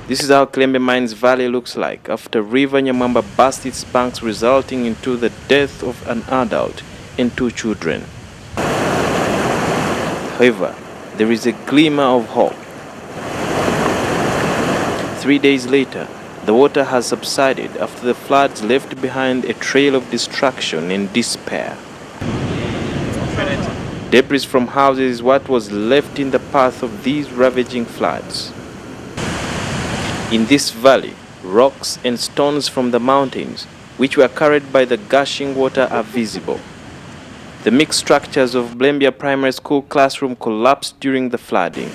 This is how Kilembe Mines Valley looks like after River Nyamamba burst its banks, resulting into the death of an adult and 2 children. However, there is a glimmer of hope. 3 days later, the water has subsided after the floods left behind a trail of destruction and despair. Debris from houses is what was left in the path of these ravaging floods. In this valley, rocks and stones from the mountains, which were carried by the gushing water, are visible. The mixed structures of Blembia Primary School classroom collapsed during the flooding.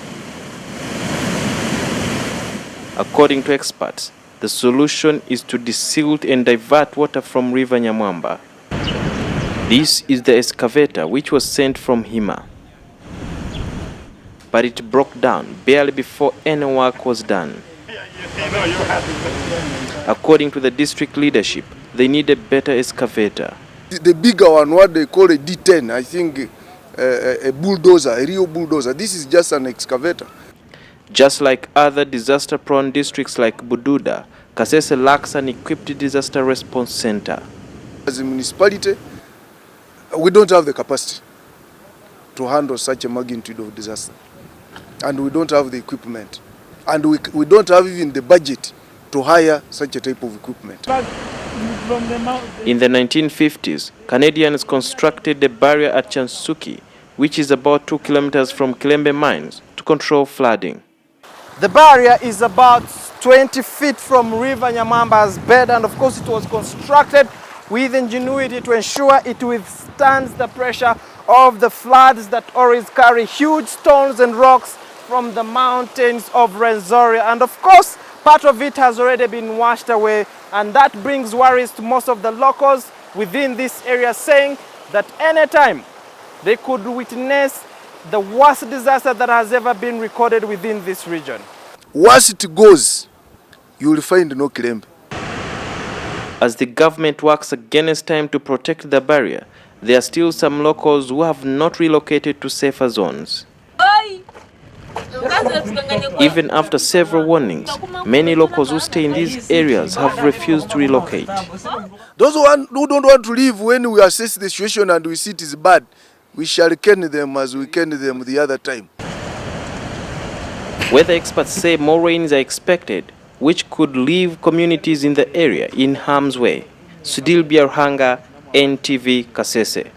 According to experts, the solution is to desilt and divert water from River Nyamwamba. This is the excavator which was sent from Hima. But it broke down barely before any work was done. According to the district leadership, they need a better excavator. The bigger one, what they call a D10, I think a bulldozer, a real bulldozer. This is just an excavator. Just like other disaster-prone districts like Bududa, Kasese lacks an equipped disaster response center. As a municipality, we don't have the capacity to handle such a magnitude of disaster. And we don't have the equipment. And we don't have even the budget to hire such a type of equipment. In the 1950s, Canadians constructed a barrier at Chansuki, which is about 2 kilometers from Kilembe Mines, to control flooding. The barrier is about 20 feet from River Nyamamba's bed, and of course it was constructed with ingenuity to ensure it withstands the pressure of the floods that always carry huge stones and rocks from the mountains of Rwenzori. And of course, part of it has already been washed away, and that brings worries to most of the locals within this area, saying that anytime they could witness the worst disaster that has ever been recorded within this region. Once it goes, you will find no Kilembe. As the government works against time to protect the barrier, there are still some locals who have not relocated to safer zones. Even after several warnings, many locals who stay in these areas have refused to relocate. Those who don't want to leave, when we assess the situation and we see it is bad, we shall ken them as we ken them the other time. Weather experts say more rains are expected, which could leave communities in the area in harm's way. Sudil Biarhanga, NTV, Kasese.